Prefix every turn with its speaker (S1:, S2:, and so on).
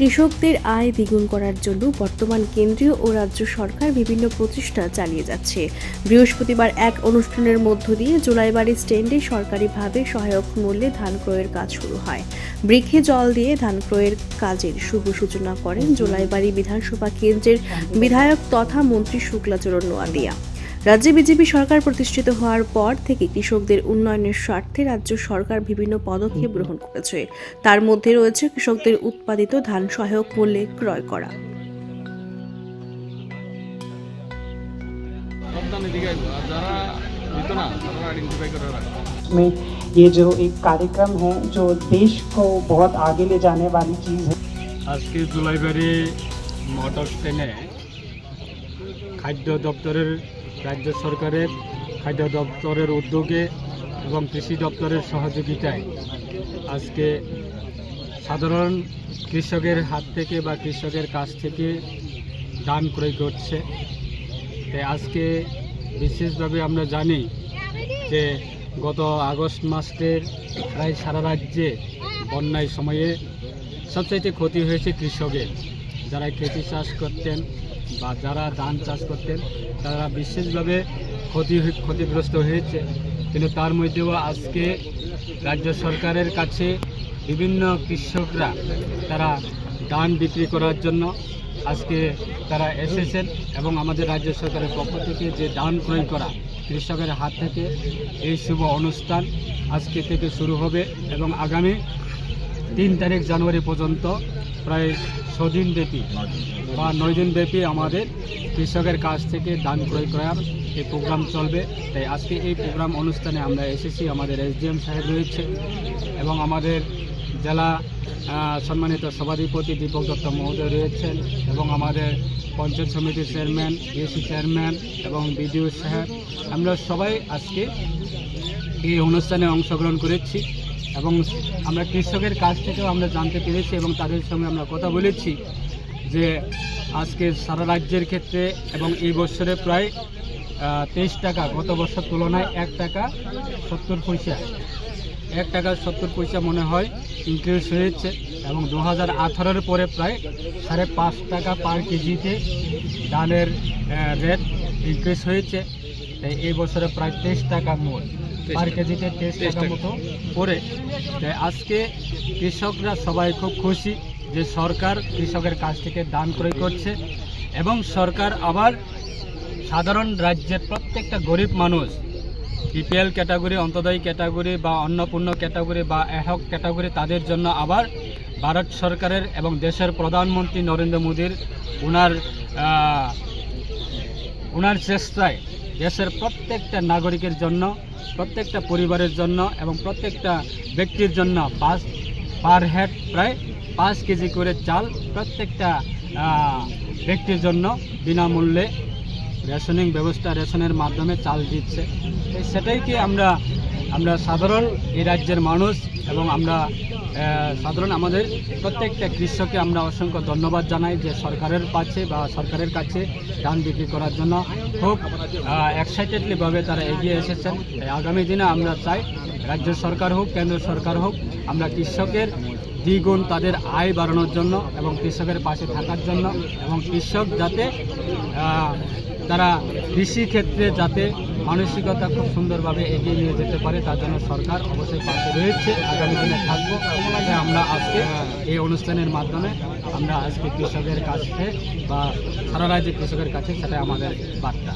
S1: কৃষকদের আয় দ্বিগুণ করার জন্য বর্তমান কেন্দ্রীয় ও রাজ্য সরকার বিভিন্ন প্রচেষ্টা চালিয়ে যাচ্ছে। বৃহস্পতিবার এক অনুষ্ঠানের মধ্য দিয়ে জুলাইবাড়ি স্ট্যান্ডে সরকারিভাবে সহায়ক মূল্যে ধান ক্রয়ের কাজ শুরু হয়। বৃক্ষে জল দিয়ে ধান ক্রয়ের কাজের শুভ সূচনা করেন জুলাইবাড়ি বিধানসভা কেন্দ্রের বিধায়ক তথা মন্ত্রী শুক্লাচরণ নোয়াদিয়া। রাজ্যে বিজেপি সরকার প্রতিষ্ঠিত হওয়ার পর থেকে কৃষকদের উন্নয়নের স্বার্থে রাজ্য সরকার বিভিন্ন পদক্ষেপ গ্রহণ করেছে। তার মধ্যে রয়েছে কৃষকদের উৎপাদিত ধান সহায়ক মূল্যে ক্রয় করা।
S2: में ये जो एक कार्यक्रम है जो देश को बहुत आगे ले जाने वाली चीज़ है।
S3: आज के जुलाईबाड़ी मोटर स्टैंडे खाद्य दफ्तरेर राज्य सरकारेर खाद्य दफ्तरेर उद्योगे एवं कृषि दफ्तरेर सहयोगिताय आज के साधारण कृषकेर हाथ थेके बा कृषकेर काछ थेके धान क्रय करछे। ताई आज के विशेषभावे आमरा जानी जे गत आगस्ट मासेर प्राय सारा राज्ये बन्यार समये सबचाइते क्षति हয়েছে कृषकेर। যারা खेती चाष करतें বা যারা ধান চাষ করতেন তারা বিশেষভাবে ক্ষতিগ্রস্ত হয়েছে। কিন্তু তার মধ্যেও আজকে রাজ্য সরকারের কাছে বিভিন্ন কৃষকরা তারা ধান বিক্রি করার জন্য আজকে তারা এসেছেন এবং আমাদের রাজ্য সরকারের পক্ষ থেকে যে ধান ক্রয় করা কৃষকের হাত থেকে এই শুভ অনুষ্ঠান আজকে থেকে শুরু হবে এবং আগামী 3 তারিখ জানুয়ারি পর্যন্ত প্রায় 6 দিন ব্যাপী বা 9 দিন ব্যাপী আমাদের কৃষকের কাছ থেকে ধান ক্রয় করার এই প্রোগ্রাম চলবে। তাই আজকে এই প্রোগ্রাম অনুষ্ঠানে আমরা এসেছি, আমাদের এসডিএম সাহেব রয়েছে এবং আমাদের জেলা সম্মানিত সভাধিপতি দীপক দত্ত মহোদয় রয়েছেন এবং আমাদের পঞ্চায়েত সমিতির চেয়ারম্যান, ডিএসি চেয়ারম্যান এবং বিডিও সাহেব, আমরা সবাই আজকে এই অনুষ্ঠানে অংশগ্রহণ করেছি এবং আমরা কৃষকের কাছ থেকেও আমরা জানতে পেরেছি এবং তাদের সঙ্গে আমরা কথা বলেছি যে আজকে সারা রাজ্যের ক্ষেত্রে এবং এই বছরে প্রায় 23 টাকা, গত বছর তুলনায় 1 টাকা 70 পয়সা 1 টাকা 70 পয়সা মনে হয় ইনক্রিজ হয়েছে এবং 2018-এর পরে প্রায় 5.5 টাকা পার কেজিতে ধানের রেট ইনক্রিজ হয়েছে। তাই এই বছরে প্রায় 23 টাকা মোট পার কেজিতে 23 টাকা মতো পড়ে। তাই আজকে কৃষকরা সবাই খুব খুশি যে সরকার কৃষকের কাছ থেকে ধান ক্রয় করছে এবং সরকার আবার সাধারণ রাজ্যের প্রত্যেকটা গরিব মানুষ বিপিএল ক্যাটাগরি, অন্তোদয় ক্যাটাগরি বা অন্নপূর্ণ ক্যাটাগরি বা এহক ক্যাটাগরি তাদের জন্য আবার ভারত সরকারের এবং দেশের প্রধানমন্ত্রী নরেন্দ্র মোদীর ওনার চেষ্টায় দেশের প্রত্যেকটা নাগরিকের জন্য, প্রত্যেকটা পরিবারের জন্য এবং প্রত্যেকটা ব্যক্তির জন্য পার হেড প্রায় 5 কেজি করে চাল প্রত্যেকটা ব্যক্তির জন্য বিনামূল্যে রেশনিং ব্যবস্থা, রেশনের মাধ্যমে চাল দিচ্ছে। সেটাইকে আমরা সাধারণ এই রাজ্যের মানুষ এবং আমরা সাধারণ আমাদের প্রত্যেকটা কৃষককে আমরা অসংখ্য ধন্যবাদ জানাই যে সরকারের পাশে বা সরকারের কাছে ধান বিক্রি করার জন্য খুব এক্সাইটেডলিভাবে তারা এগিয়ে এসেছেন। আগামী দিনে আমরা চাই রাজ্য সরকার হোক, কেন্দ্র সরকার হোক, আমরা কৃষকের দ্বিগুণ তাদের আয় বাড়ানোর জন্য এবং কৃষকের পাশে থাকার জন্য এবং কৃষক যাতে তারা কৃষি ক্ষেত্রে যাতে মানসিকতা খুব সুন্দরভাবে এগিয়ে নিয়ে যেতে পারে তার জন্য সরকার অবশ্যই পাশে রয়েছে, আগামী দিনে থাকবো। আমরা আজকে এই অনুষ্ঠানের মাধ্যমে আমরা আজকে কৃষকের কাছে বা সারা রাজ্যের কৃষকের কাছে সেটা আমাদের বার্তা।